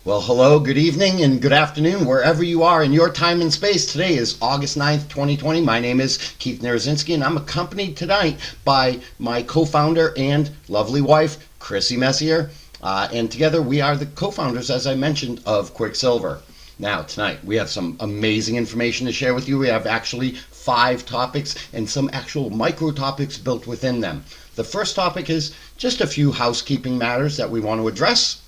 Well, hello, good evening, and good afternoon, wherever you are in your time and space. Today is August 9th, 2020. My name is Keith Narazinski, and I'm accompanied tonight by my co-founder and lovely wife, Chrissy Messier. And together we are the co-founders, as I mentioned, of Quicksilver. Now, tonight we have some amazing information to share with you. We have actually 5 topics and some actual micro topics built within them. The first topic is just a few housekeeping matters that we want to address,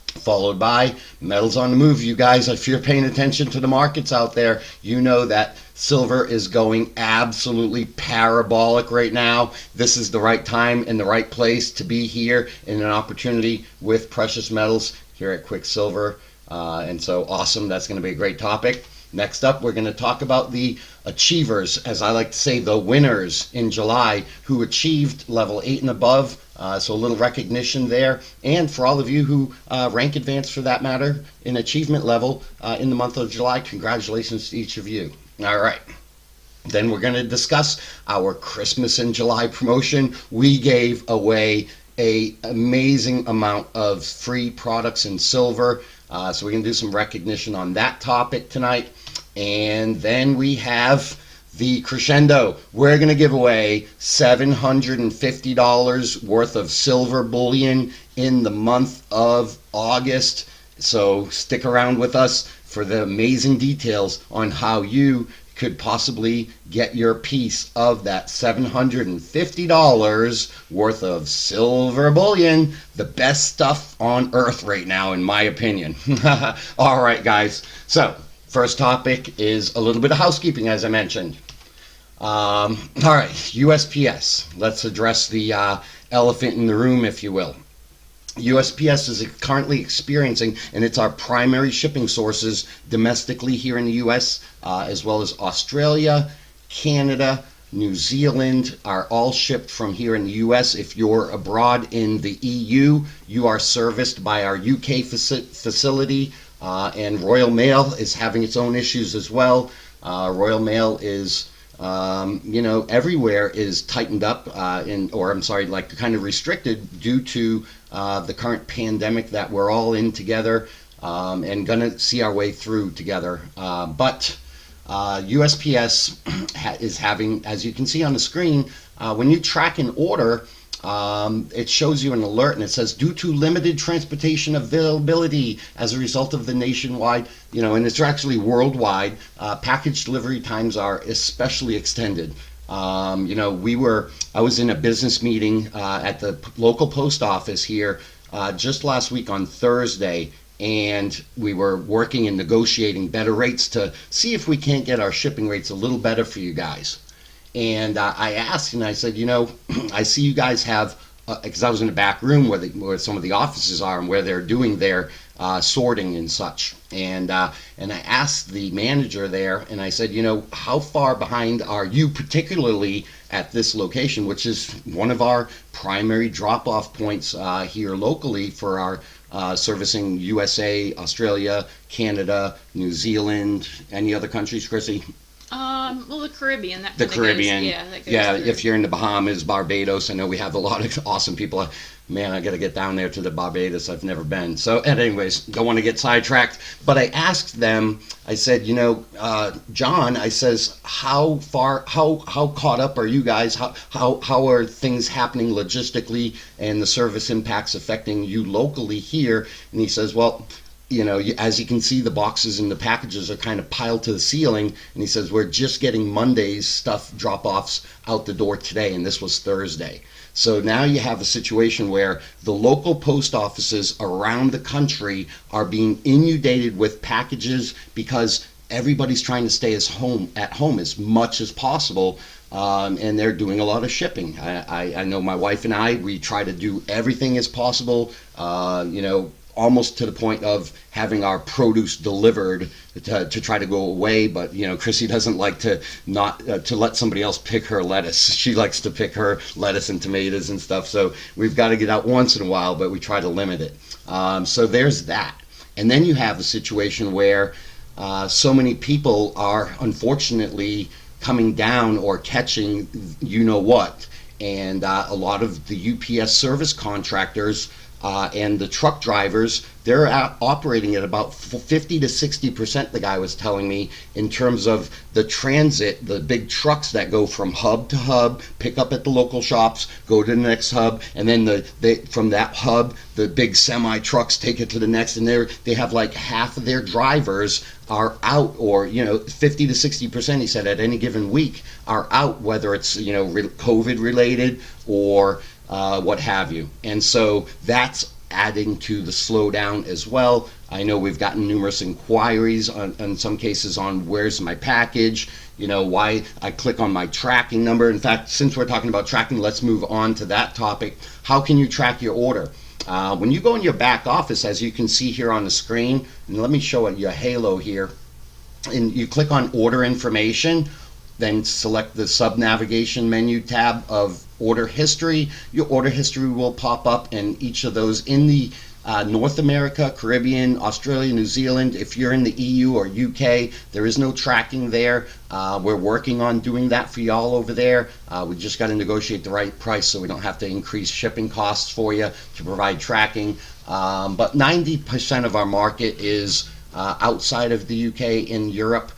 followed by metals on the move. You guys, if you're paying attention to the markets out there, you know that silver is going absolutely parabolic right now. This is the right time and the right place to be here in an opportunity with precious metals here at Quicksilver. And so awesome. That's going to be a great topic. Next up, we're going to talk about the achievers, as I like to say, the winners in July who achieved level 8 and above. So a little recognition there. And for all of you who rank advanced, for that matter, in achievement level in the month of July, congratulations to each of you. All right. Then we're going to discuss our Christmas in July promotion. We gave away an amazing amount of free products in silver. So we're going to do some recognition on that topic tonight. And then we have the crescendo. We're going to give away $750 worth of silver bullion in the month of August. So stick around with us for the amazing details on how you could possibly get your piece of that $750 worth of silver bullion. The best stuff on earth right now, in my opinion. All right, guys. So first topic is a little bit of housekeeping, as I mentioned. All right, USPS. Let's address the elephant in the room, if you will. USPS is currently experiencing, and it's our primary shipping sources domestically here in the US, as well as Australia, Canada, New Zealand are all shipped from here in the US. If you're abroad in the EU, you are serviced by our UK facility, and Royal Mail is having its own issues as well. Royal Mail is everywhere is tightened up, like kind of restricted due to the current pandemic that we're all in together, and gonna see our way through together. But USPS is having, as you can see on the screen, when you track an order, it shows you an alert, and it says, due to limited transportation availability as a result of the nationwide, and it's actually worldwide, package delivery times are especially extended. I was in a business meeting at the local post office here just last week on Thursday, and we were working and negotiating better rates to see if we can't get our shipping rates a little better for you guys. And I asked, and I said, I see you guys have, because I was in the back room where some of the offices are and where they're doing their sorting and such. And I asked the manager there, and I said, how far behind are you, particularly at this location, which is one of our primary drop-off points here locally for our servicing USA, Australia, Canada, New Zealand, any other countries, Chrissy? Well, the Caribbean. The Caribbean. That goes through. If you're in the Bahamas, Barbados, I know we have a lot of awesome people. Man, I got to get down there to the Barbados. I've never been. So, anyways, don't want to get sidetracked. But I asked them, I said, John, I says, how caught up are you guys? How are things happening logistically and the service impacts affecting you locally here? And he says, well, as you can see, the boxes and the packages are kind of piled to the ceiling, and he says, we're just getting Monday's stuff drop-offs out the door today, and this was Thursday. So now you have a situation where the local post offices around the country are being inundated with packages because everybody's trying to stay at home as much as possible, and they're doing a lot of shipping. I know my wife and we try to do everything as possible, almost to the point of having our produce delivered to try to go away. But Chrissy doesn't like to let somebody else pick her lettuce. She likes to pick her lettuce and tomatoes and stuff, so we've got to get out once in a while, but we try to limit it. So there's that. And then you have a situation where so many people are unfortunately coming down or catching what, and a lot of the UPS service contractors and the truck drivers, they're operating at about 50 to 60%, the guy was telling me, in terms of the transit, the big trucks that go from hub to hub, pick up at the local shops, go to the next hub, and then from that hub, the big semi trucks take it to the next, and they have like half of their drivers are out, or 50 to 60%, he said, at any given week are out, whether it's COVID related or what have you. And so that's adding to the slowdown as well. I know we've gotten numerous inquiries in some cases on where's my package, why I click on my tracking number. In fact, since we're talking about tracking, let's move on to that topic. How can you track your order? When you go in your back office, as you can see here on the screen, and let me show you a halo here, and you click on order information, then select the sub-navigation menu tab of order history. Your order history will pop up, and each of those in the North America, Caribbean, Australia, New Zealand. If you're in the EU or UK, there is no tracking there. We're working on doing that for y'all over there. We just got to negotiate the right price so we don't have to increase shipping costs for you to provide tracking. But 90% of our market is outside of the UK in Europe.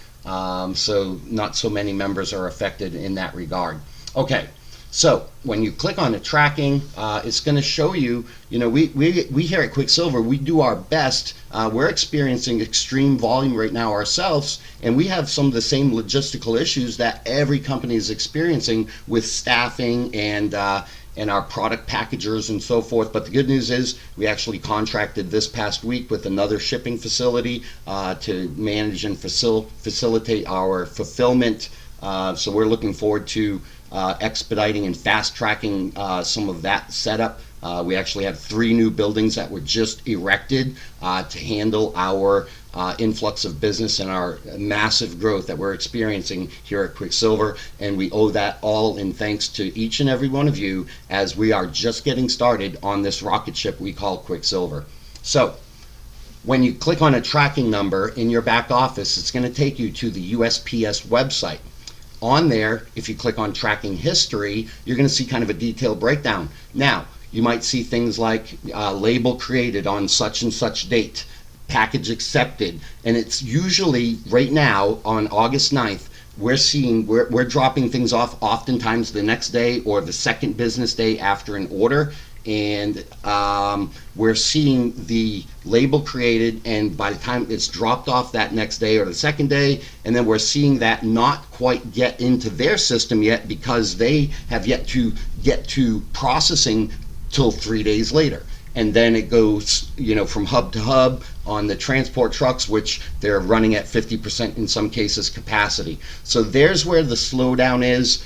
So not so many members are affected in that regard. Okay, so when you click on the tracking, it's going to show you, we here at Quicksilver, we do our best. We're experiencing extreme volume right now ourselves, and we have some of the same logistical issues that every company is experiencing with staffing and our product packagers and so forth. But the good news is we actually contracted this past week with another shipping facility to manage and facilitate our fulfillment. So we're looking forward to expediting and fast tracking some of that setup. We actually have 3 new buildings that were just erected to handle our influx of business and our massive growth that we're experiencing here at Quicksilver, and we owe that all in thanks to each and every one of you, as we are just getting started on this rocket ship we call Quicksilver. So when you click on a tracking number in your back office, it's going to take you to the USPS website. On there, if you click on tracking history, you're going to see kind of a detailed breakdown. Now, you might see things like label created on such and such date, package accepted, and it's usually right now on August 9th, we're dropping things off oftentimes the next day or the second business day after an order, and we're seeing the label created, and by the time it's dropped off that next day or the second day, and then we're seeing that not quite get into their system yet because they have yet to get to processing till 3 days later. And then it goes, from hub to hub on the transport trucks, which they're running at 50% in some cases capacity. So there's where the slowdown is.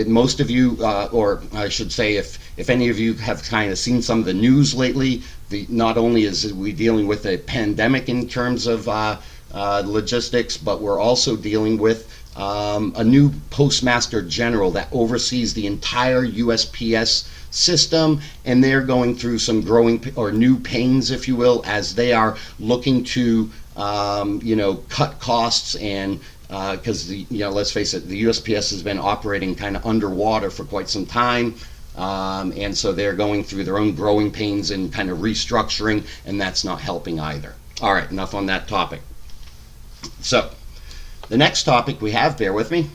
Most of you, or I should say, if any of you have kind of seen some of the news lately, not only is we dealing with a pandemic in terms of logistics, but we're also dealing with a new postmaster general that oversees the entire USPS system, and they're going through some growing or new pains, if you will, as they are looking to cut costs, and because let's face it, the USPS has been operating kind of underwater for quite some time, and so they're going through their own growing pains and kind of restructuring, and that's not helping either. All right, enough on that topic. So the next topic we have, bear with me,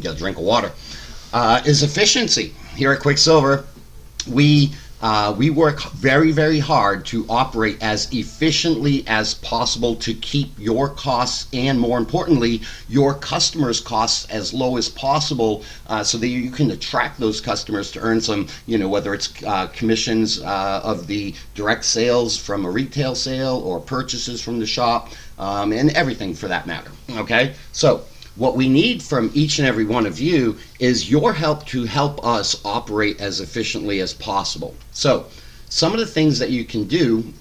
get a drink of water, is efficiency. Here at Quicksilver, we work very, very hard to operate as efficiently as possible to keep your costs, and more importantly, your customers' costs as low as possible, so that you can attract those customers to earn some, whether it's commissions of the direct sales from a retail sale or purchases from the shop, and everything for that matter. Okay, so what we need from each and every one of you is your help to help us operate as efficiently as possible. So some of the things that you can do,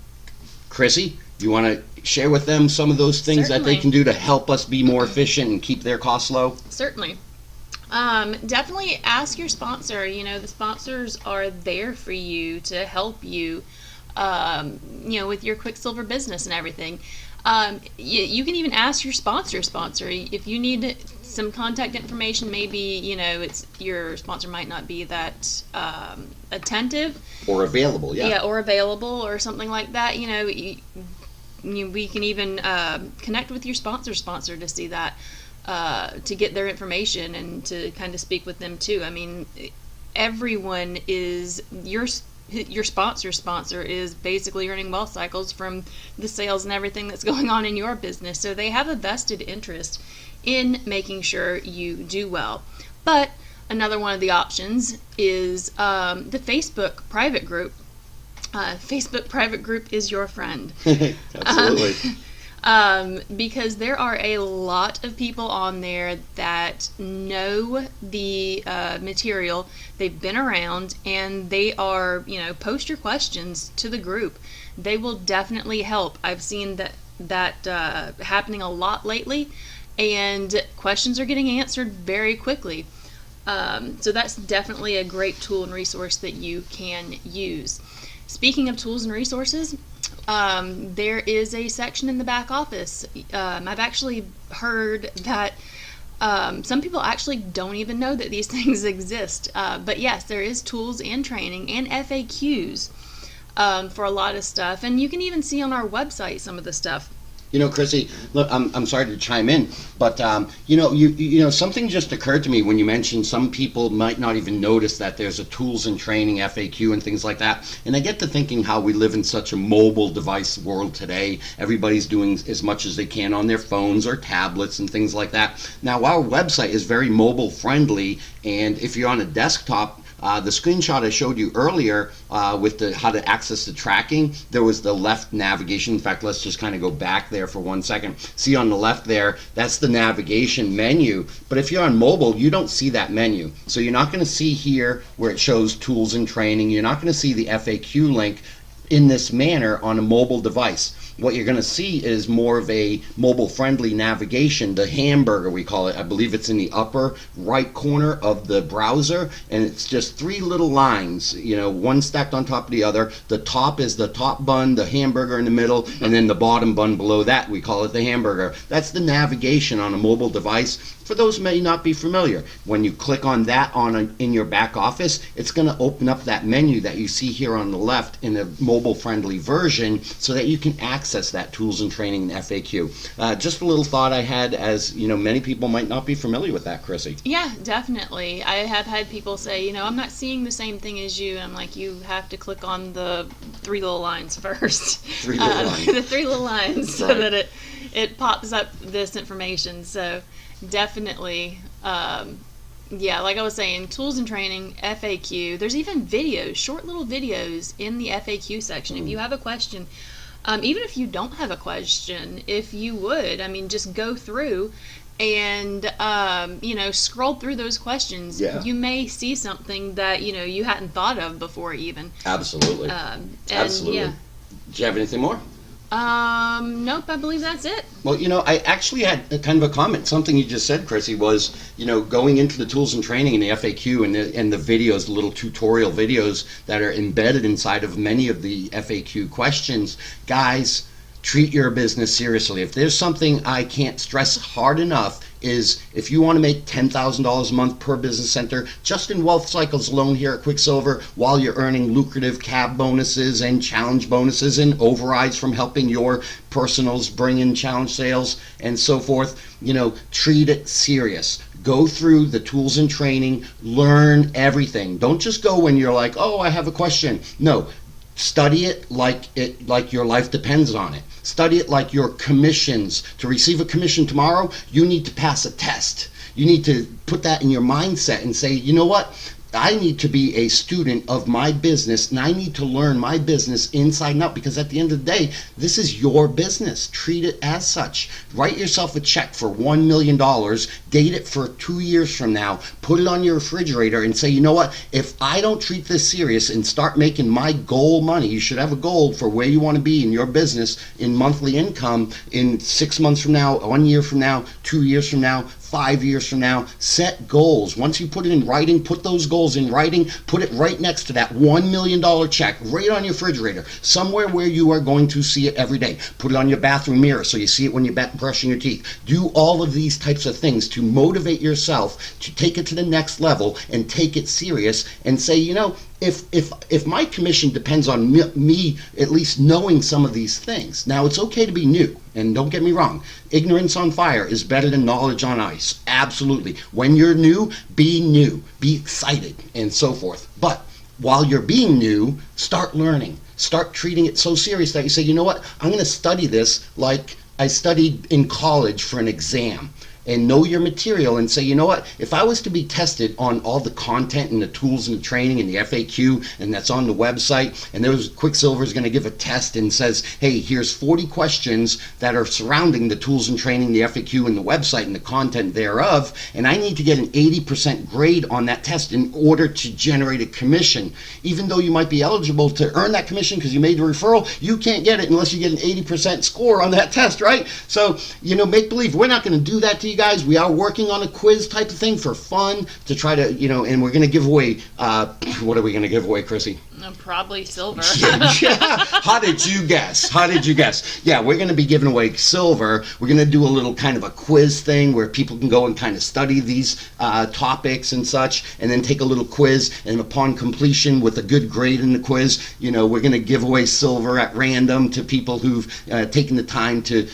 Chrissy, you want to share with them some of those things that they can do to help us be more efficient and keep their costs low? Certainly. Definitely ask your sponsor. The sponsors are there for you to help you, with your Quicksilver business and everything. You can even ask your sponsor if you need some contact information. Maybe it's your sponsor might not be that attentive or available. Yeah. or available or something like that. We can even connect with your sponsor to see that, to get their information and to kind of speak with them too. I mean, everyone is your sponsor is basically earning wealth cycles from the sales and everything that's going on in your business. So they have a vested interest in making sure you do well. But another one of the options is the Facebook private group. Facebook private group is your friend. Absolutely. Because there are a lot of people on there that know the material, they've been around, and they are, post your questions to the group. They will definitely help. I've seen that happening a lot lately, and questions are getting answered very quickly. So that's definitely a great tool and resource that you can use. Speaking of tools and resources, there is a section in the back office. I've actually heard that some people actually don't even know that these things exist. But yes, there is tools and training and FAQs for a lot of stuff. And you can even see on our website some of the stuff. Chrissy, look, I'm sorry to chime in, but something just occurred to me when you mentioned some people might not even notice that there's a tools and training FAQ and things like that. And I get to thinking how we live in such a mobile device world today. Everybody's doing as much as they can on their phones or tablets and things like that. Now, our website is very mobile friendly, and if you're on a desktop, the screenshot I showed you earlier with how to access the tracking, there was the left navigation. In fact, let's just kind of go back there for 1 second. See on the left there, that's the navigation menu. But if you're on mobile, you don't see that menu. So you're not going to see here where it shows tools and training. You're not going to see the FAQ link in this manner on a mobile device. What you're going to see is more of a mobile-friendly navigation, the hamburger we call it. I believe it's in the upper right corner of the browser, and it's just 3 little lines, one stacked on top of the other. The top is the top bun, the hamburger in the middle, and then the bottom bun below that, we call it the hamburger. That's the navigation on a mobile device. For those who may not be familiar, when you click on that in your back office, it's going to open up that menu that you see here on the left in a mobile-friendly version so that you can access that tools and training and FAQ. Just a little thought I had, as many people might not be familiar with that, Chrissy. Yeah, definitely. I have had people say, I'm not seeing the same thing as you. And I'm like, you have to click on the 3 little lines first. 3 little lines. The 3 little lines so that it pops up this information. So definitely, like I was saying, tools and training, FAQ. There's even videos, short little videos in the FAQ section. If you have a question, even if you don't have a question, if you would, just go through and scroll through those questions. Yeah. You may see something that you hadn't thought of before even. Absolutely. Absolutely. Yeah. Do you have anything more? Nope, I believe that's it. Well, I actually had a kind of a comment. Something you just said, Chrissy, was, going into the tools and training and the FAQ and the videos, the little tutorial videos that are embedded inside of many of the FAQ questions. Guys, treat your business seriously. If there's something I can't stress hard enough, is if you want to make $10,000 a month per business center just in wealth cycles alone here at Quicksilver, while you're earning lucrative cab bonuses and challenge bonuses and overrides from helping your personals bring in challenge sales and so forth, treat it serious. Go through the tools and training, learn everything. Don't just go when you're like, oh, I have a question. No, study it like your life depends on it. Study it like your commissions. To receive a commission tomorrow, you need to pass a test. You need to put that in your mindset and say, you know what? I need to be a student of my business, and I need to learn my business inside and out, because at the end of the day, this is your business. Treat it as such. Write yourself a check for $1 million, date it for 2 years from now, put it on your refrigerator and say, you know what, if I don't treat this serious and start making my goal money, you should have a goal for where you want to be in your business in monthly income in 6 months from now, 1 year from now, 2 years from now, 5 years from now. Set goals. Once you put it in writing, put those goals in writing, put it right next to that $1 million check, right on your refrigerator, somewhere where you are going to see it every day. Put it on your bathroom mirror so you see it when you're brushing your teeth. Do all of these types of things to motivate yourself to take it to the next level and take it serious and say, you know, if my commission depends on me at least knowing some of these things. Now, it's okay to be new, and don't get me wrong, ignorance on fire is better than knowledge on ice. Absolutely. When you're new, be excited, and so forth. But while you're being new, start learning. Start treating it so serious that you say, you know what, I'm going to study this like I studied in college for an exam. And know your material and say, you know what, if I was to be tested on all the content and the tools and the training and the FAQ and that's on the website, and Quicksilver is going to give a test and says, hey, here's 40 questions that are surrounding the tools and training, the FAQ and the website and the content thereof, and I need to get an 80% grade on that test in order to generate a commission. Even though you might be eligible to earn that commission because you made the referral, you can't get it unless you get an 80% score on that test, right? So, you know, make believe. We're not going to do that to you guys. We are working on a quiz type of thing for fun to try to, you know, and we're going to give away, what are we going to give away, Chrissy? Probably silver. Yeah. How did you guess? Yeah, we're going to be giving away silver. We're going to do a little kind of a quiz thing where people can go and kind of study these topics and such, and then take a little quiz, and upon completion with a good grade in the quiz, you know, we're going to give away silver at random to people who've taken the time to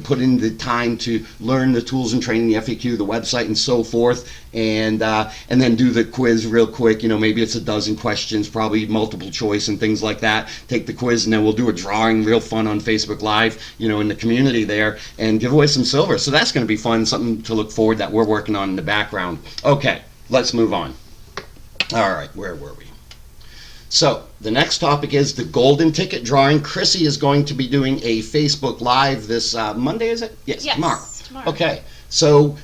put in the time to learn the tools and training, the FAQ, the website, and so forth, and then do the quiz real quick. You know, maybe it's a dozen questions, probably multiple choice and things like that. Take the quiz, and then we'll do a drawing, real fun on Facebook Live, you know, in the community there, and give away some silver. So that's going to be fun, something to look forward that we're working on in the background. Okay, let's move on. All right, where were we? So the next topic is the golden ticket drawing. Chrissy is going to be doing a Facebook Live this Monday, is it? Yes, tomorrow. Okay, so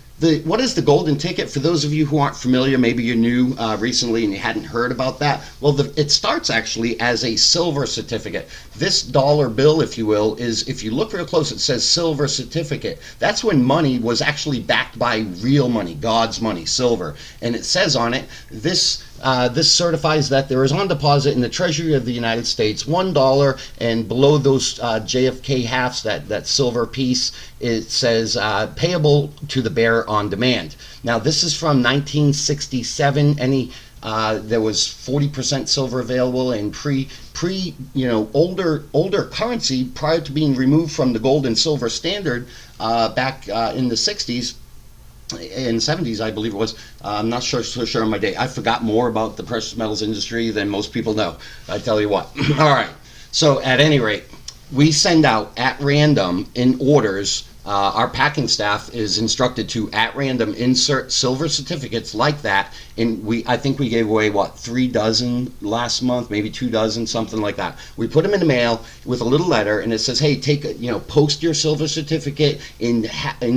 what is the golden ticket? For those of you who aren't familiar, maybe you're new recently and you hadn't heard about that. Well, it starts actually as a silver certificate. This dollar bill, if you will, is, if you look real close, it says silver certificate. That's when money was actually backed by real money, God's money, silver. And it says on it, this certifies that there is on deposit in the Treasury of the United States $1, and below those JFK halves, that silver piece, it says payable to the bearer on demand. Now this is from 1967. There was 40% silver available, and older currency prior to being removed from the gold and silver standard back in the 60s. In the 70s, I believe it was. I'm not so sure on my day. I forgot more about the precious metals industry than most people know. I tell you what. All right. So at any rate, we send out at random in orders. Our packing staff is instructed to at random insert silver certificates like that. And I think we gave away 3 dozen last month, maybe 2 dozen, something like that. We put them in the mail with a little letter, and it says, hey, post your silver certificate in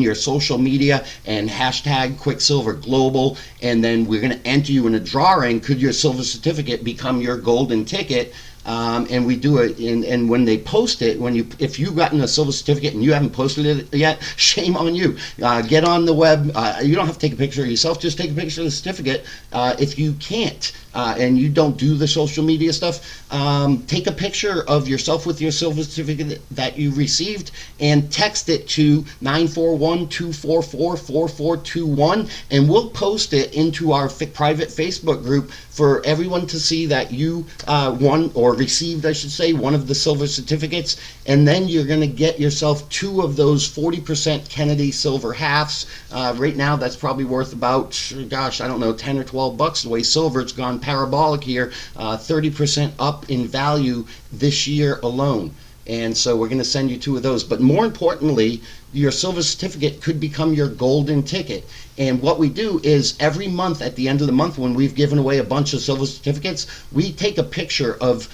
your social media and hashtag Quicksilver Global, and then we're going to enter you in a drawing. Could your silver certificate become your golden ticket? And we do it, and when they post it, if you've gotten a silver certificate and you haven't posted it yet, shame on you. Get on the web. You don't have to take a picture of yourself. Just take a picture of the certificate. If you can't, and you don't do the social media stuff, take a picture of yourself with your silver certificate that you received and text it to 941-244-4421, and we'll post it into our private Facebook group for everyone to see that you won, or received, I should say, one of the silver certificates. And then you're going to get yourself 2 of those 40% Kennedy silver halves. Right now that's probably worth about, gosh, I don't know, 10 or 12 bucks. The way silver's gone parabolic here, 30% up in value this year alone. And so we're going to send you 2 of those. But more importantly, your silver certificate could become your golden ticket. And what we do is every month, at the end of the month, when we've given away a bunch of silver certificates, we take a picture of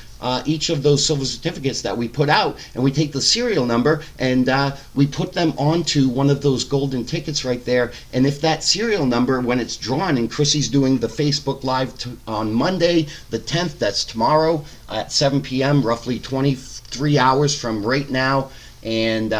each of those silver certificates that we put out, and we take the serial number and we put them onto one of those golden tickets right there. And if that serial number, when it's drawn, and Chrissy's doing the Facebook Live on Monday the 10th, that's tomorrow at 7 p.m., roughly 23 hours from right now, and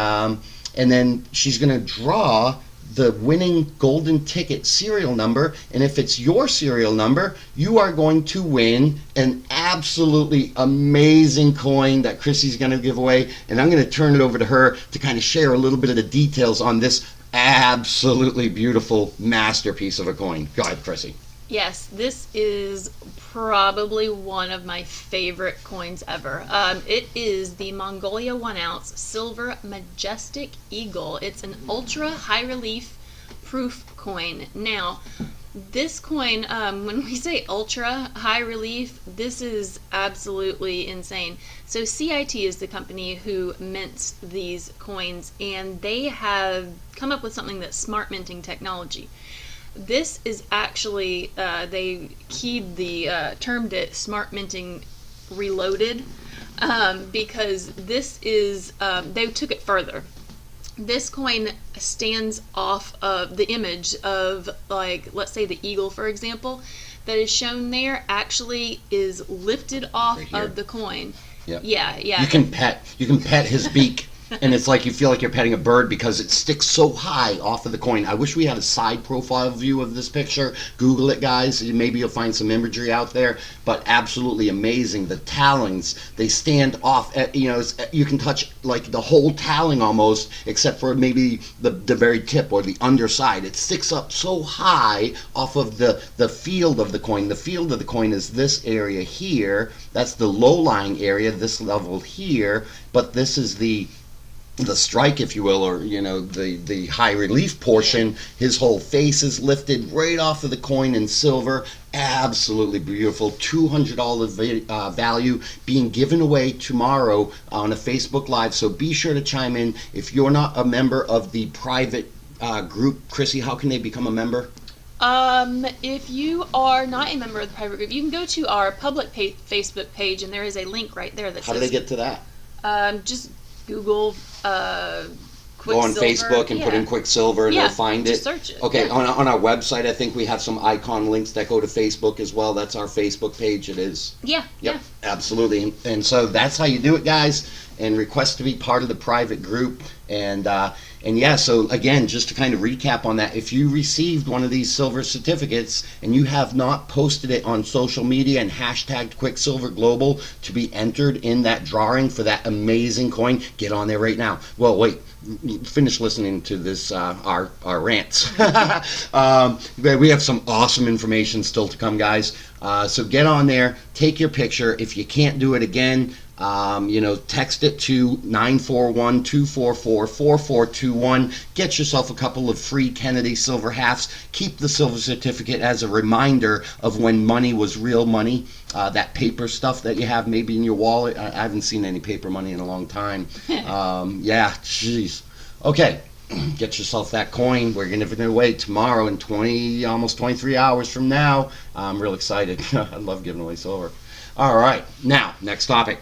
then she's going to draw the winning golden ticket serial number, and if it's your serial number, you are going to win an absolutely amazing coin that Chrissy's going to give away, and I'm going to turn it over to her to kind of share a little bit of the details on this absolutely beautiful masterpiece of a coin. Go ahead, Chrissy. Yes, this is probably one of my favorite coins ever. It is the Mongolia 1 ounce silver majestic eagle. It's an ultra high relief proof coin. Now, this coin, when we say ultra high relief, this is absolutely insane. So CIT is the company who mints these coins, and they have come up with something that's smart minting technology. This is actually, they termed it smart minting reloaded, because this is, they took it further. This coin stands off of the image of, like, let's say the eagle, for example, that is shown there actually is lifted off Right of the coin. Yep. Yeah. You can pet his beak. And it's like you feel like you're petting a bird because it sticks so high off of the coin. I wish we had a side profile view of this picture. Google it, guys. Maybe you'll find some imagery out there. But absolutely amazing. The talons, they stand off. You can touch like the whole talon almost, except for maybe the very tip or the underside. It sticks up so high off of the field of the coin. The field of the coin is this area here. That's the low-lying area, this level here. But this is the strike, if you will, or the high relief portion. His whole face is lifted right off of the coin in silver. Absolutely beautiful. $200 value being given away tomorrow on a Facebook Live. So be sure to chime in. If you're not a member of the private group, Chrissy, how can they become a member? If you are not a member of the private group, you can go to our public Facebook page, and there is a link right there that How says, do they get to that? Just Google Go on Facebook and put in Quicksilver and they'll find it. Just search it. Okay, on our website, I think we have some icon links that go to Facebook as well. That's our Facebook page. It is. Yeah. Yep, absolutely. And so that's how you do it, guys. And request to be part of the private group. And yeah, so again, just to kind of recap on that, if you received one of these silver certificates and you have not posted it on social media and hashtagged Quicksilver Global to be entered in that drawing for that amazing coin, get on there right now. Well, wait, finish listening to this, our rants. We have some awesome information still to come, guys. So get on there, take your picture. If you can't do it again, text it to 941-244-4421. Get yourself a couple of free Kennedy silver halves. Keep the silver certificate as a reminder of when money was real money. That paper stuff that you have maybe in your wallet. I haven't seen any paper money in a long time. Yeah, jeez. Okay, get yourself that coin. We're giving it away tomorrow in almost 23 hours from now. I'm real excited. I love giving away silver. All right, now, next topic.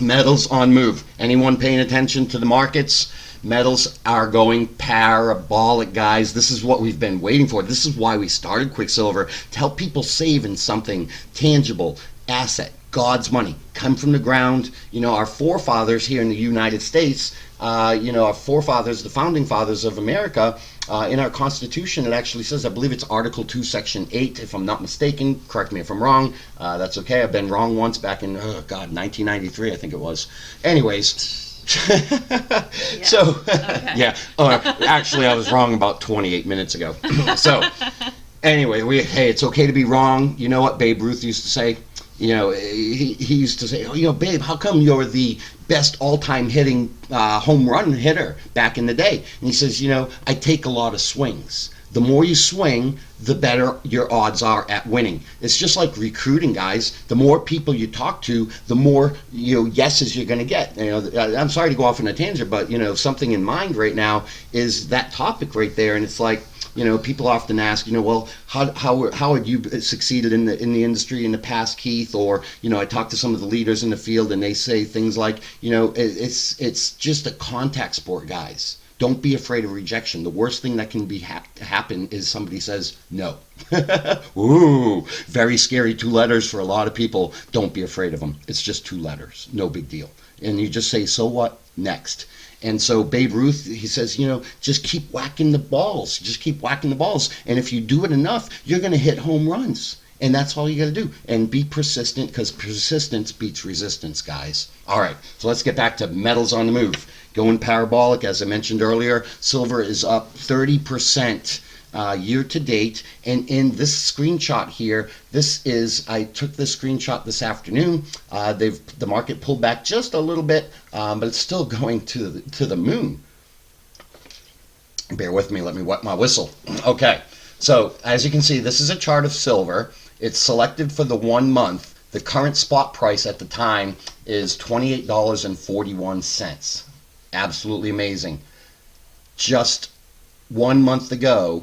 Metals on move. Anyone paying attention to the markets? Metals are going parabolic, guys. This is what we've been waiting for. This is why we started Quicksilver, to help people save in something tangible, asset, God's money, come from the ground. Our forefathers here in the United States, our forefathers, the founding fathers of America, in our Constitution, it actually says, I believe it's Article 2, Section 8, if I'm not mistaken. Correct me if I'm wrong. That's okay. I've been wrong once back in, 1993, I think it was. Anyways. Yeah. So, Okay. yeah. Actually, I was wrong about 28 minutes ago. So, anyway, hey, it's okay to be wrong. You know what Babe Ruth used to say? He used to say, Babe, how come you're the best all-time hitting home run hitter back in the day? And he says, I take a lot of swings. The more you swing, the better your odds are at winning. It's just like recruiting, guys. The more people you talk to, the more yeses you're going to get. I'm sorry to go off on a tangent, but something in mind right now is that topic right there, and it's like, people often ask, well, how had you succeeded in the industry in the past, Keith? Or, I talk to some of the leaders in the field and they say things like, it's just a contact sport, guys. Don't be afraid of rejection. The worst thing that can happen is somebody says no. Ooh, very scary 2 letters for a lot of people. Don't be afraid of them. It's just 2 letters. No big deal. and you just say, so what, next. And so Babe Ruth, he says, just keep whacking the balls. Just keep whacking the balls. And if you do it enough, you're going to hit home runs. And that's all you got to do. And be persistent, because persistence beats resistance, guys. All right, so let's get back to metals on the move. Going parabolic, as I mentioned earlier, silver is up 30% year to date. And in this screenshot here, I took this screenshot this afternoon. The market pulled back just a little bit, but it's still going to the moon. Bear with me, let me wet my whistle. Okay, so as you can see, this is a chart of silver. It's selected for the 1 month. The current spot price at the time is $28.41. Absolutely amazing. Just 1 month ago,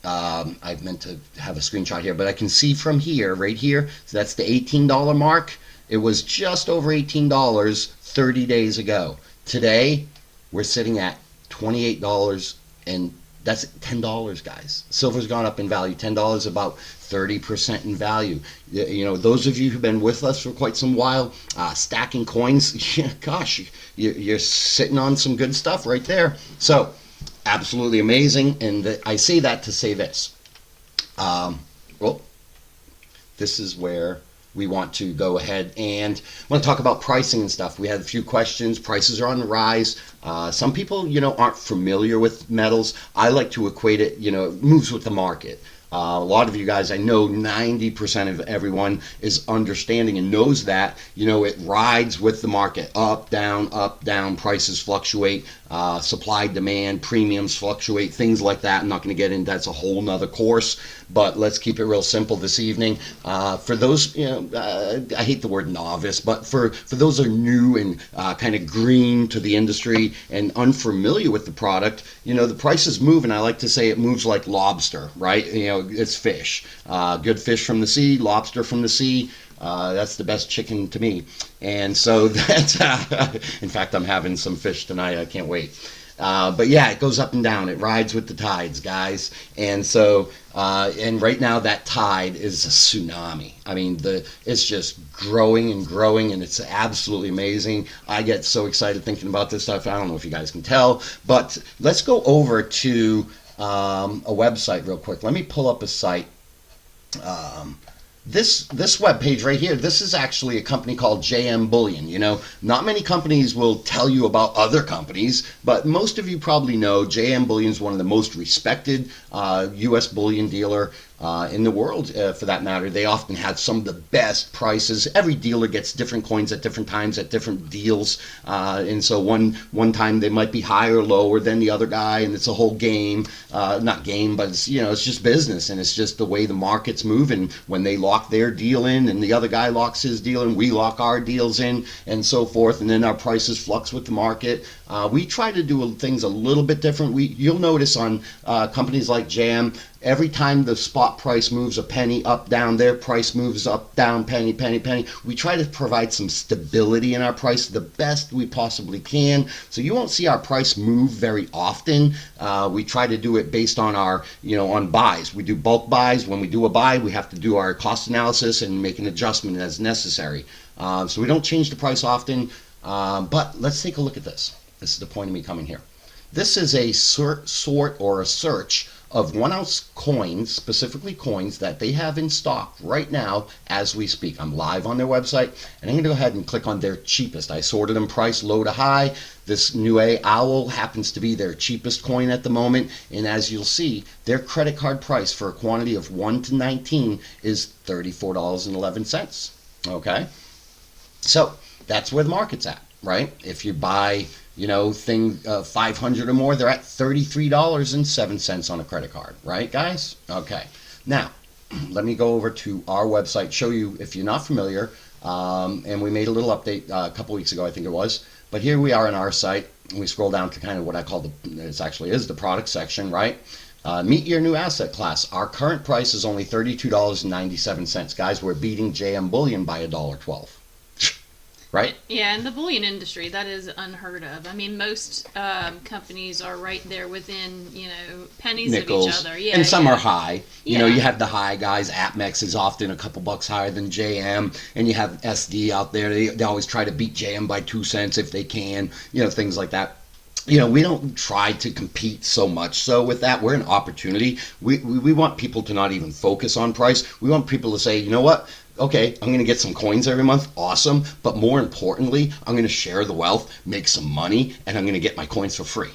I meant to have a screenshot here, but I can see from here, right here, so that's the $18 mark. It was just over $18 30 days ago. Today, we're sitting at $28, and that's $10, guys. Silver's gone up in value. $10, about 30% in value. Those of you who've been with us for quite some while, stacking coins, gosh, you're sitting on some good stuff right there. So, absolutely amazing. And I say that to say this. This is where we want to go ahead and I want to talk about pricing and stuff. We had a few questions. Prices are on the rise. Some people, aren't familiar with metals. I like to equate it, it moves with the market. A lot of you guys, I know 90% of everyone is understanding and knows that, it rides with the market. Up, down, prices fluctuate, supply, demand, premiums fluctuate, things like that. I'm not going to get into that's a whole nother course, but let's keep it real simple this evening. For those, I hate the word novice, but for those who are new and kind of green to the industry and unfamiliar with the product, the prices move, and I like to say it moves like lobster, right? It's fish. Good fish from the sea, lobster from the sea. That's the best chicken to me. And so that's, in fact, I'm having some fish tonight. I can't wait. But yeah, it goes up and down. It rides with the tides, guys. And so, and right now that tide is a tsunami. I mean, it's just growing and growing, and it's absolutely amazing. I get so excited thinking about this stuff. I don't know if you guys can tell, but let's go over to a website real quick. Let me pull up a site. This web page right here, this is actually a company called JM Bullion. Not many companies will tell you about other companies, but most of you probably know JM Bullion is one of the most respected U.S. bullion dealer in the world, for that matter. They often have some of the best prices. Every dealer gets different coins at different times at different deals, and so one time they might be higher or lower than the other guy, and it's a whole game. Not game, but it's it's just business, and it's just the way the market's moving. When they lock their deal in, and the other guy locks his deal in, we lock our deals in, and so forth, and then our prices flux with the market. We try to do things a little bit different. You'll notice on companies like JM, every time the spot price moves a penny up, down, their price moves up, down, penny, penny, penny. We try to provide some stability in our price the best we possibly can. So you won't see our price move very often. We try to do it based on our, on buys. We do bulk buys. When we do a buy, we have to do our cost analysis and make an adjustment as necessary. So we don't change the price often. But let's take a look at this. This is the point of me coming here. This is a sort or a search of 1 ounce coins, specifically coins that they have in stock right now as we speak. I'm live on their website, and I'm going to go ahead and click on their cheapest. I sorted them price low to high. This new owl happens to be their cheapest coin at the moment, and as you'll see, their credit card price for a quantity of 1 to 19 is $34.11. Okay, so that's where the market's at, right? If you buy 500 or more, they're at $33.07 on a credit card, right, guys? Okay. Now, let me go over to our website, show you if you're not familiar, and we made a little update a couple weeks ago, I think it was. But here we are on our site, and we scroll down to kind of what I call it actually is the product section, right? Meet your new asset class. Our current price is only $32.97. Guys, we're beating JM Bullion by $1.12. right? Yeah, in the bullion industry, that is unheard of. I mean, most companies are right there within, pennies of each Nickels, other. Yeah, and some yeah. are high. Yeah. You have the high guys. APMEX is often a couple bucks higher than JM, and you have SD out there. They always try to beat JM by 2 cents if they can. Things like that. We don't try to compete so much. So with that, we're an opportunity. We want people to not even focus on price. We want people to say, you know what? Okay, I'm going to get some coins every month. Awesome. But more importantly, I'm going to share the wealth, make some money, and I'm going to get my coins for free.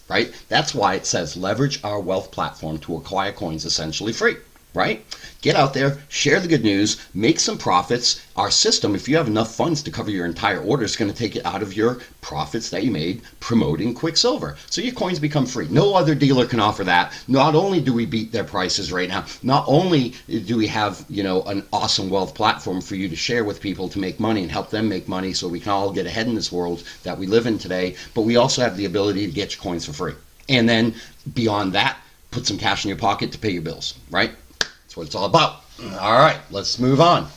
Right? That's why it says leverage our wealth platform to acquire coins essentially free. Right? Get out there, share the good news, make some profits. Our system, if you have enough funds to cover your entire order, is going to take it out of your profits that you made promoting Quicksilver. So your coins become free. No other dealer can offer that. Not only do we beat their prices right now, not only do we have, an awesome wealth platform for you to share with people to make money and help them make money so we can all get ahead in this world that we live in today, but we also have the ability to get your coins for free. And then beyond that, put some cash in your pocket to pay your bills, right? That's what it's all about. All right, let's move on.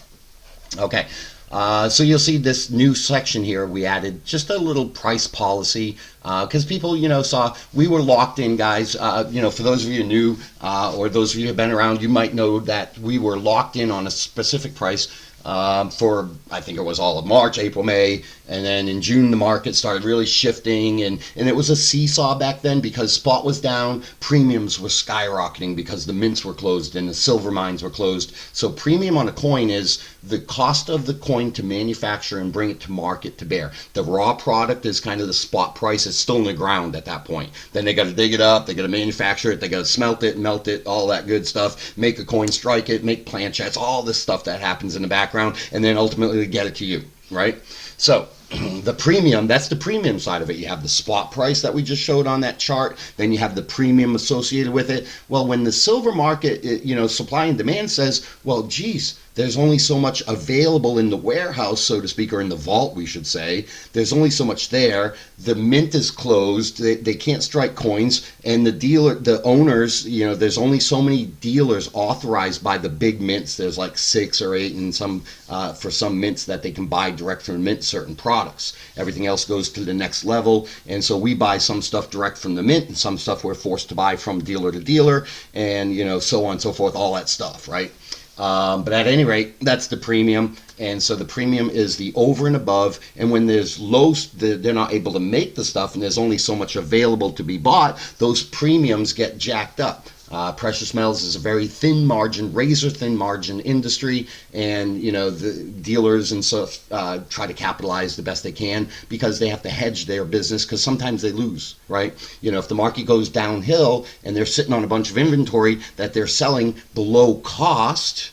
Okay, so you'll see this new section here. We added just a little price policy because people, saw we were locked in, guys. For those of you new or those of you who have been around, you might know that we were locked in on a specific price for, I think it was all of March, April, May, and then in June the market started really shifting, and it was a seesaw back then because spot was down, premiums were skyrocketing because the mints were closed and the silver mines were closed. So premium on a coin is the cost of the coin to manufacture and bring it to market to bear. The raw product is kind of the spot price. It's still in the ground at that point. Then they got to dig it up, they got to manufacture it, they got to smelt it, melt it, all that good stuff, make a coin, strike it, make planchettes, all this stuff that happens in the background, and then ultimately get it to you, right? So the premium, that's the premium side of it. You have the spot price that we just showed on that chart. Then you have the premium associated with it. Well, when the silver market, supply and demand says, well, geez, there's only so much available in the warehouse, so to speak, or in the vault, we should say. There's only so much there. The mint is closed. They can't strike coins. And the owners, there's only so many dealers authorized by the big mints. There's like 6 or 8 and some for some mints that they can buy direct from the mint certain products. Everything else goes to the next level. And so we buy some stuff direct from the mint and some stuff we're forced to buy from dealer to dealer and, so on and so forth, all that stuff, right? But at any rate, that's the premium. And so the premium is the over and above. And when there's they're not able to make the stuff and there's only so much available to be bought, those premiums get jacked up. Precious metals is a very thin margin, razor thin margin industry, and the dealers and stuff try to capitalize the best they can because they have to hedge their business because sometimes they lose, right? If the market goes downhill and they're sitting on a bunch of inventory that they're selling below cost,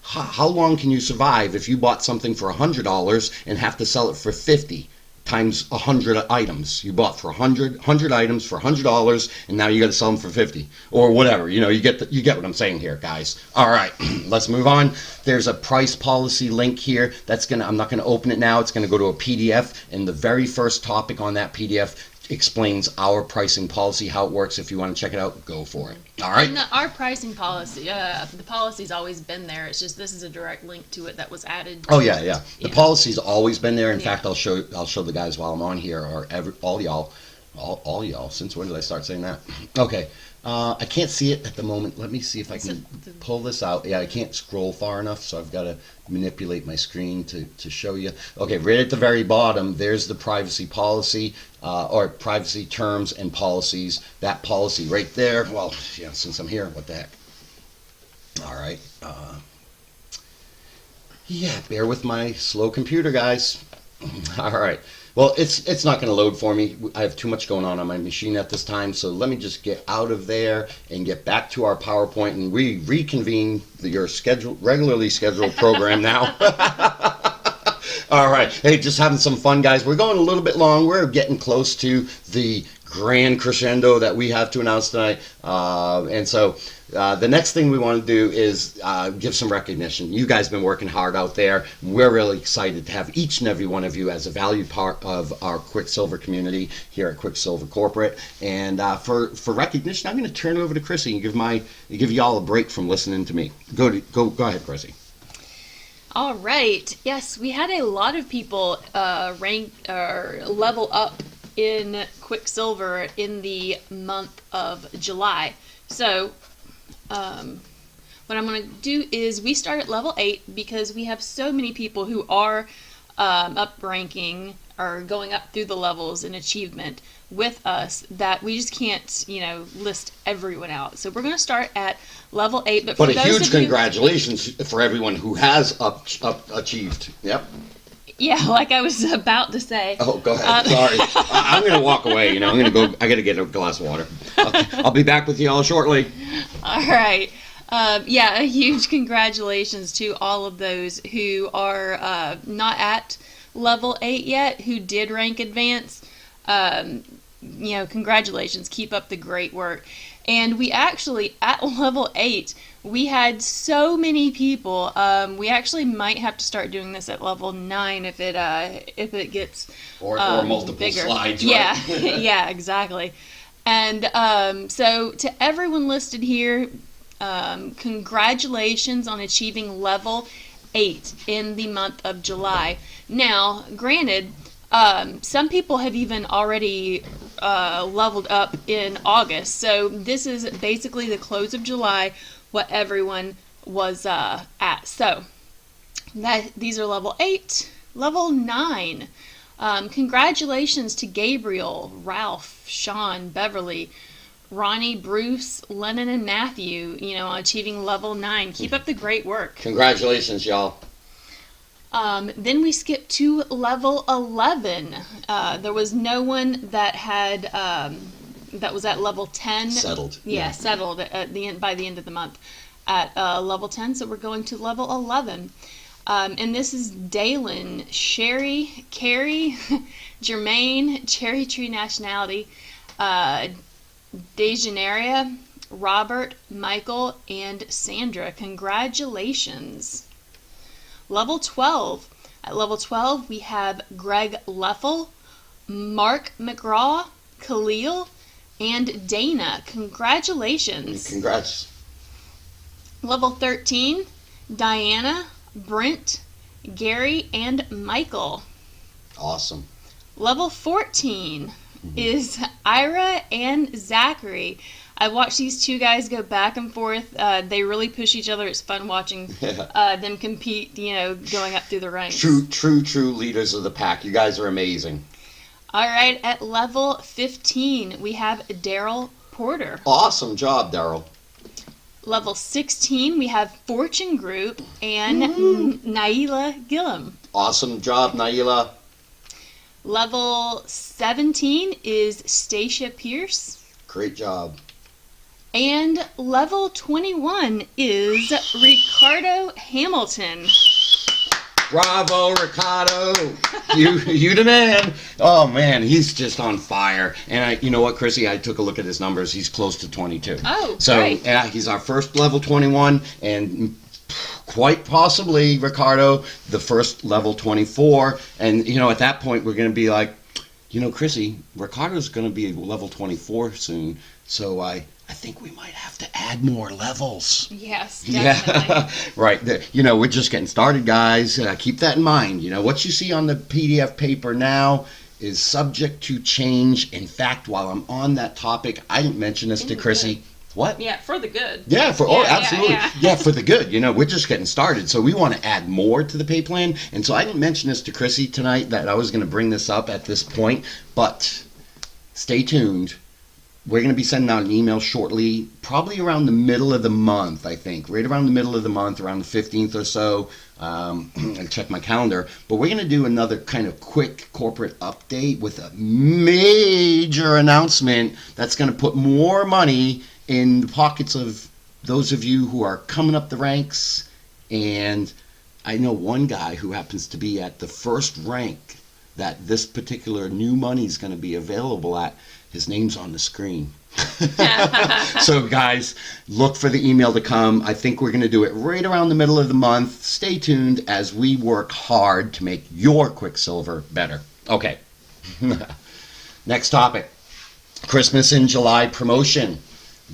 how long can you survive if you bought something for $100 and have to sell it for $50? Times 100 items. You bought for 100 items for $100, and now you got to sell them for 50 or whatever. You get what I'm saying here, guys. All right, let's move on. There's a price policy link here. I'm not gonna open it now. It's gonna go to a PDF, and the very first topic on that PDF explains our pricing policy, how it works. If you want to check it out, go for it. All right. And our pricing policy, the policy's always been there. It's just this is a direct link to it that was added. Oh yeah. The policy's always been there. In fact, I'll show the guys while I'm on here, or all y'all. Since when did I start saying that? Okay. I can't see it at the moment. Let me see if I can pull this out. Yeah, I can't scroll far enough, so I've got to manipulate my screen to show you. Okay, right at the very bottom, there's the privacy policy, or privacy terms and policies. That policy right there. Well, yeah, since I'm here, what the heck? All right. Yeah, bear with my slow computer, guys. All right. Well, it's not going to load for me. I have too much going on my machine at this time, so let me just get out of there and get back to our PowerPoint and reconvene your regularly scheduled program now. All right. Hey, just having some fun, guys. We're going a little bit long. We're getting close to the grand crescendo that we have to announce tonight, and so the next thing we want to do is give some recognition. You guys have been working hard out there. We're really excited to have each and every one of you as a valued part of our Quicksilver community here at Quicksilver Corporate. And for recognition, I'm going to turn it over to Chrissy and give y'all a break from listening to me. Go ahead, Chrissy. All right. Yes, we had a lot of people rank or level up in Quicksilver in the month of July. So, what I'm going to do is we start at level 8 because we have so many people who are up ranking or going up through the levels in achievement with us that we just can't, list everyone out. So we're going to start at level 8. But a huge congratulations for everyone who has achieved. Yep. Yeah, like I was about to say. Oh, go ahead. Sorry. I'm going to walk away. I'm going to go. I got to get a glass of water. I'll be back with you all shortly. All right. A huge congratulations to all of those who are not at level 8 yet, who did rank advance. Congratulations. Keep up the great work. And we actually, at level 8, we had so many people. We actually might have to start doing this at level 9 if it gets or multiple bigger. Slides. Yeah, Right? yeah, exactly. And so to everyone listed here, congratulations on achieving level 8 in the month of July. Now, granted, some people have even already leveled up in August. So this is basically the close of July, what everyone was at. So these are level 8, level 9. Congratulations to Gabriel, Ralph, Sean, Beverly, Ronnie, Bruce, Lennon, and Matthew, on achieving level 9. Keep up the great work. Congratulations, y'all. Then we skip to level 11. There was no one that had that was at level 10. Settled. Yeah, settled at the end by the end of the month at level 10. So we're going to level 11. And this is Dalen, Sherry, Carrie, Jermaine, Cherry Tree Nationality, Dejaneria, Robert, Michael, and Sandra. Congratulations. Level 12. At level 12, we have Greg Leffel, Mark McGraw, Khalil, and Dana. Congratulations. Congrats. Level 13, Diana, Brent, Gary, and Michael. Awesome. Level 14 is Ira and Zachary. I watched these two guys go back and forth. They really push each other. It's fun watching them compete, going up through the ranks. True leaders of the pack. You guys are amazing. All right, at level 15, we have Daryl Porter. Awesome job, Daryl. Level 16, we have Fortune Group and Naila Gillum. Awesome job, Naila. Level 17 is Stacia Pierce. Great job. And level 21 is Ricardo Hamilton. Bravo, Ricardo. You the man. Oh, man, he's just on fire. And you know what, Chrissy? I took a look at his numbers. He's close to 22. Oh, so, great. Yeah, he's our first level 21, and quite possibly, Ricardo, the first level 24. And, at that point, we're going to be like, Chrissy, Ricardo's going to be level 24 soon. So I think we might have to add more levels. Yes, definitely. Yeah, right. We're just getting started, guys. Keep that in mind. What you see on the PDF paper now is subject to change. In fact, while I'm on that topic, I didn't mention this to Chrissy. What? Yeah, for the good. Yeah, absolutely. Yeah, for the good. We're just getting started. So we want to add more to the pay plan. And so I didn't mention this to Chrissy tonight that I was going to bring this up at this point. But stay tuned. We're going to be sending out an email shortly, probably around the middle of the month, I think. Right around the middle of the month, around the 15th or so. I'll check my calendar. But we're going to do another kind of quick corporate update with a major announcement that's going to put more money in the pockets of those of you who are coming up the ranks. And I know one guy who happens to be at the first rank that this particular new money is going to be available at. His name's on the screen. So, guys, look for the email to come. I think we're going to do it right around the middle of the month. Stay tuned as we work hard to make your Quicksilver better. Okay. Next topic. Christmas in July promotion.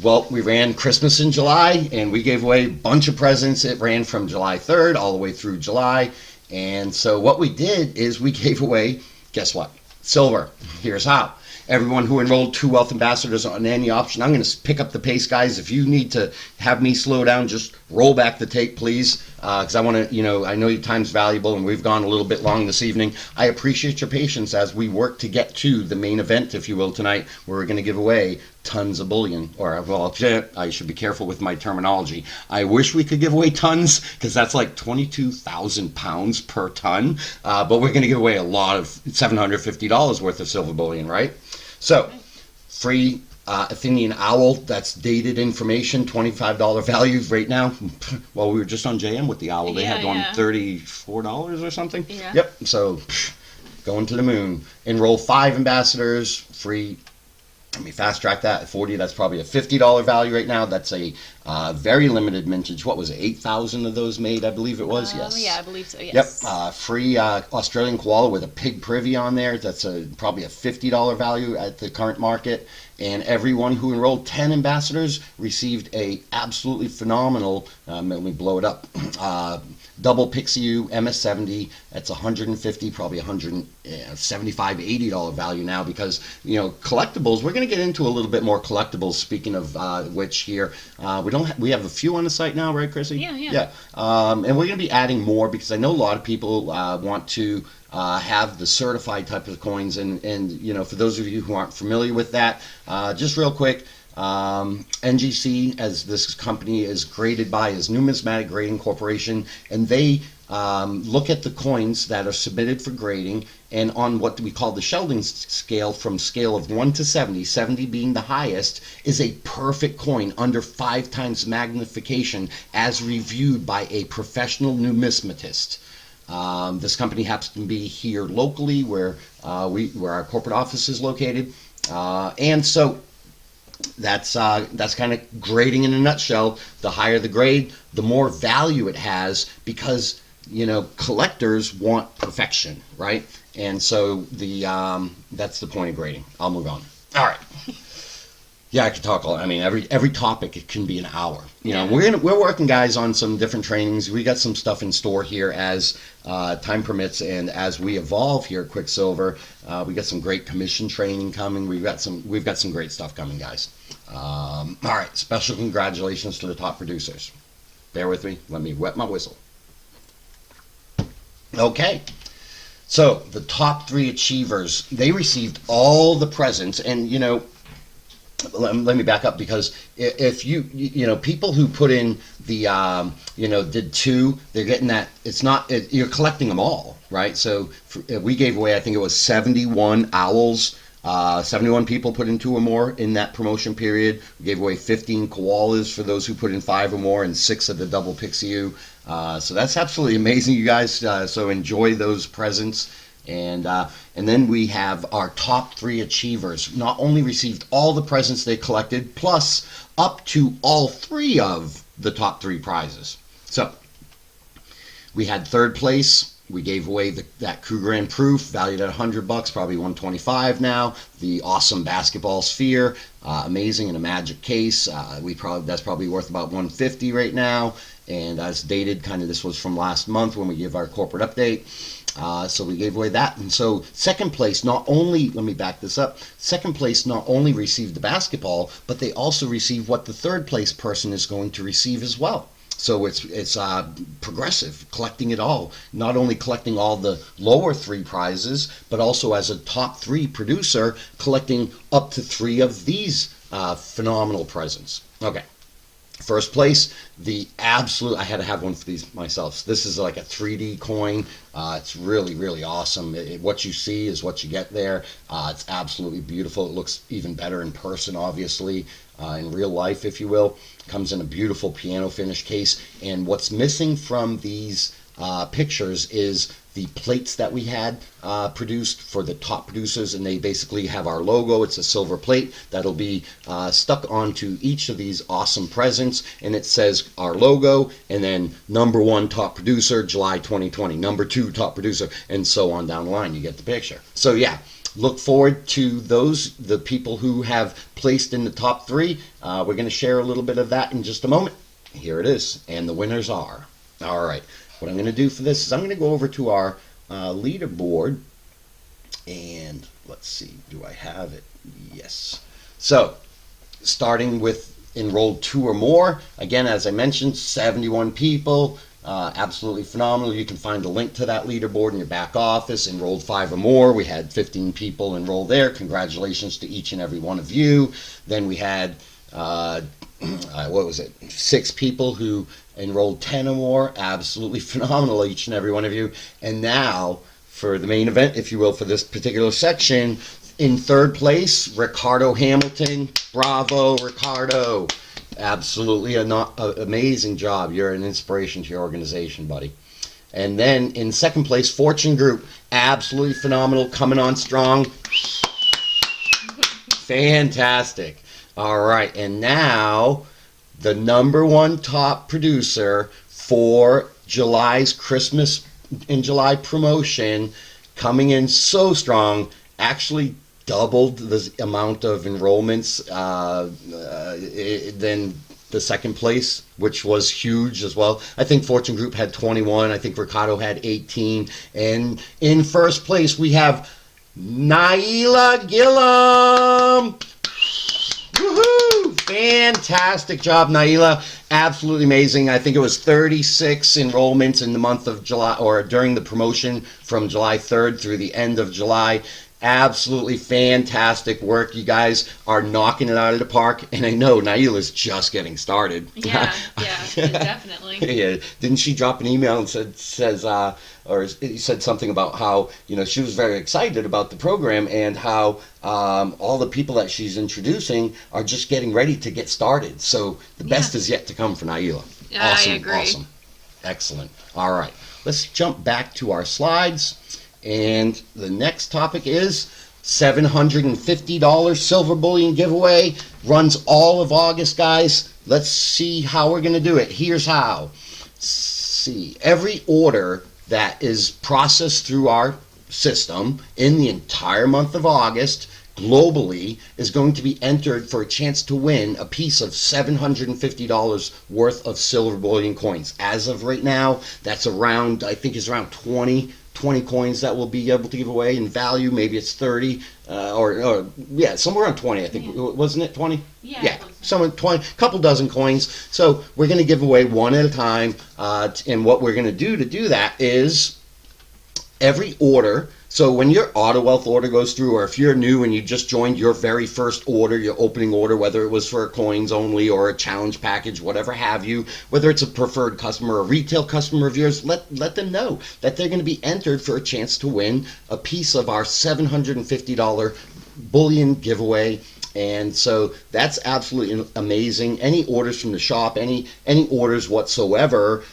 Well, we ran Christmas in July, and we gave away a bunch of presents. It ran from July 3rd all the way through July. And so what we did is we gave away, guess what? Silver. Here's how. Everyone who enrolled 2 Wealth Ambassadors on any option, I'm going to pick up the pace, guys. If you need to have me slow down, just roll back the tape, please, because I want to, I know your time's valuable, and we've gone a little bit long this evening. I appreciate your patience as we work to get to the main event, if you will, tonight, where we're going to give away tons of bullion. Or, well, I should be careful with my terminology. I wish we could give away tons, because that's like 22,000 pounds per ton, but we're going to give away a lot of $750 worth of silver bullion, right? So, free Athenian owl, that's dated information, $25 value right now. Well, we were just on JM with the owl. They had one $34 or something. Yeah. Yep, so going to the moon. Enroll 5 ambassadors, free. Let me fast track that at 40. That's probably a $50 value right now. That's a very limited mintage. What was it? 8,000 of those made, I believe it was. Yes. Yeah, I believe so. Yes. Yep. Free Australian koala with a pig privy on there. That's probably a $50 value at the current market. And everyone who enrolled 10 ambassadors received a absolutely phenomenal. Let me blow it up. Double Pixiu MS70. That's 150, probably 175, $80 value now, because collectibles. We're going to get into a little bit more collectibles. Speaking of which, here we have a few on the site now, right, Chrissy? Yeah. And we're going to be adding more, because I know a lot of people want to have the certified type of coins, and for those of you who aren't familiar with that, just real quick. NGC, as this company is graded by, is Numismatic Grading Corporation, and they look at the coins that are submitted for grading, and on what we call the Sheldon scale, from scale of 1 to 70, 70 being the highest, is a perfect coin under 5 times magnification as reviewed by a professional numismatist. This company happens to be here locally, where our corporate office is located, and so that's kind of grading in a nutshell. The higher the grade, the more value it has, because collectors want perfection, right? And so that's the point of grading. I'll move on. All right. Yeah, I could talk a lot. I mean, every topic, it can be an hour. We're working, guys, on some different trainings. We got some stuff in store here as time permits, and as we evolve here at Quicksilver, we got some great commission training coming. We've got some great stuff coming, guys. All right, special congratulations to the top producers. Bear with me. Let me wet my whistle. Okay. So the top 3 achievers, they received all the presents, and let me back up, because if people who put in the did 2, they're getting that. It's not, you're collecting them all, right? So we gave away, I think it was 71 owls. 71 people put in 2 or more in that promotion period. We gave away 15 koalas for those who put in 5 or more, and 6 of the double Pixiu. So that's absolutely amazing, you guys. So enjoy those presents. And then we have our top 3 achievers. Not only received all the presents they collected, plus up to all 3 of the top 3 prizes. So we had 3rd place. We gave away that Cougar and Proof, valued at $100, probably $125 now. The awesome basketball sphere, amazing, in a magic case. That's probably worth about $150 right now. And as dated, this was from last month when we gave our corporate update. So we gave away that. And so second place, let me back this up. Second place not only received the basketball, but they also received what the 3rd place person is going to receive as well. So it's progressive, collecting it all. Not only collecting all the lower 3 prizes, but also as a top 3 producer, collecting up to 3 of these phenomenal presents. Okay. First place, I had to have one for these myself. This is like a 3D coin. It's really, really awesome. What you see is what you get there. It's absolutely beautiful. It looks even better in person, obviously, in real life, if you will. Comes in a beautiful piano finish case. And what's missing from these pictures is the plates that we had produced for the top producers, and they basically have our logo. It's a silver plate that'll be stuck onto each of these awesome presents, and it says our logo, and then number 1 top producer, July 2020, number 2 top producer, and so on down the line. You get the picture. So yeah, look forward to the people who have placed in the top 3. We're going to share a little bit of that in just a moment. Here it is, and the winners are. All right, what I'm going to do for this is I'm going to go over to our leaderboard, and let's see, do I have it? Yes. So, starting with enrolled 2 or more, again, as I mentioned, 71 people. Absolutely phenomenal. You can find a link to that leaderboard in your back office. Enrolled 5 or more, we had 15 people enrolled there. Congratulations to each and every one of you. Then we had 6 people who enrolled 10 or more. Absolutely phenomenal, each and every one of you. And now for the main event, if you will, for this particular section, in 3rd place, Ricardo Hamilton. Bravo, Ricardo. Absolutely amazing job. You're an inspiration to your organization, buddy. And then in 2nd place, Fortune Group. Absolutely phenomenal, coming on strong. Fantastic. All right, and now the #1 top producer for July's Christmas in July promotion, coming in so strong, actually doubled the amount of enrollments than the 2nd place, which was huge as well. I think Fortune Group had 21. I think Ricardo had 18. And in 1st place, we have Naila Gillum. Woohoo! Fantastic job, Naila. Absolutely amazing. I think it was 36 enrollments in the month of July, or during the promotion from July 3rd through the end of July. Absolutely fantastic work. You guys are knocking it out of the park, and I know Naila's just getting started. Yeah, definitely. Yeah, didn't she drop an email and said something about how she was very excited about the program and how all the people that she's introducing are just getting ready to get started. So the best is yet to come for Naila. Yeah, Awesome, I agree. Awesome, excellent. All right, let's jump back to our slides. And the next topic is $750 silver bullion giveaway. Runs all of August, guys. Let's see how we're going to do it. Here's how. See, every order that is processed through our system in the entire month of August globally is going to be entered for a chance to win a piece of $750 worth of silver bullion coins. As of right now, that's around, I think it's around 20 coins that we'll be able to give away in value. Maybe it's 30 or somewhere around 20. I think wasn't it 20? Yeah. Somewhere 20, couple dozen coins. So we're going to give away one at a time. And what we're going to do that is every order. So when your Auto Wealth order goes through, or if you're new and you just joined your very first order, your opening order, whether it was for coins only or a challenge package, whatever have you, whether it's a preferred customer or a retail customer of yours, let them know that they're going to be entered for a chance to win a piece of our $750 bullion giveaway. And so that's absolutely amazing. Any orders from the shop, any orders whatsoever,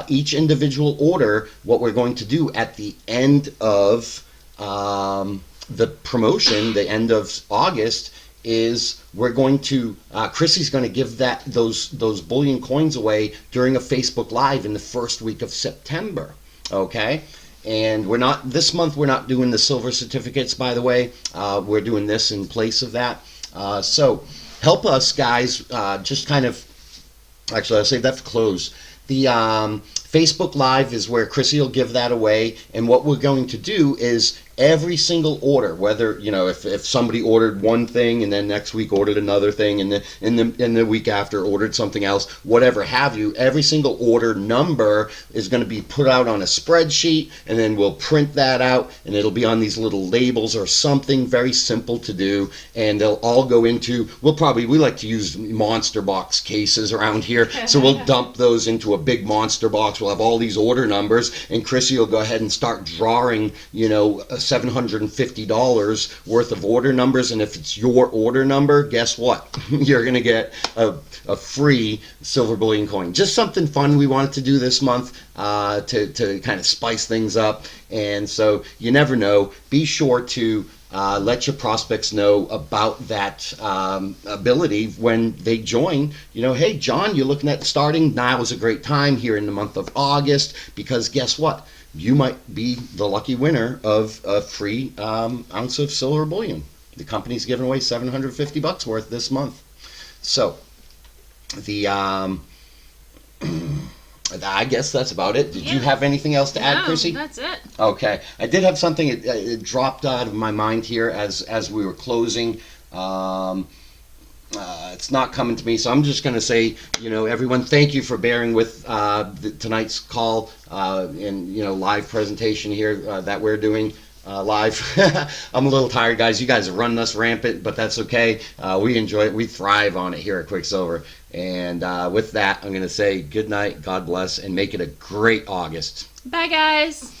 each individual order, what we're going to do at the end of the promotion, the end of August, is we're going to Chrissy's going to give those bullion coins away during a Facebook Live in the first week of September. Okay. And this month we're not doing the silver certificates, by the way. We're doing this in place of that. So help us, guys, just kind of, actually I'll save that for close. The Facebook Live is where Chrissy will give that away, and what we're going to do is every single order, whether if somebody ordered one thing and then next week ordered another thing, and then in the week after ordered something else, whatever have you, every single order number is going to be put out on a spreadsheet, and then we'll print that out, and it'll be on these little labels or something very simple to do, and they'll all go into, we like to use monster box cases around here, so we'll dump those into a big monster box. We'll have all these order numbers, and Chrissy will go ahead and start drawing, $750 worth of order numbers, and if it's your order number, guess what? You're going to get a free silver bullion coin. Just something fun we wanted to do this month to kind of spice things up, and so you never know. Be sure to let your prospects know about that ability when they join. Hey, John, you're looking at starting. Now is a great time here in the month of August, because guess what? you might be the lucky winner of a free ounce of silver bullion. The company's giving away $750 worth this month. So the I guess that's about it. Did you have anything else to add, Chrissy? That's it. Okay, I did have something. It dropped out of my mind here as we were closing. It's not coming to me, so I'm just going to say, everyone, thank you for bearing with tonight's call and live presentation here that we're doing live. I'm a little tired, guys. You guys are running us rampant, but that's okay. We enjoy it. We thrive on it here at Quicksilver. And with that, I'm going to say good night, God bless, and make it a great August. Bye, guys.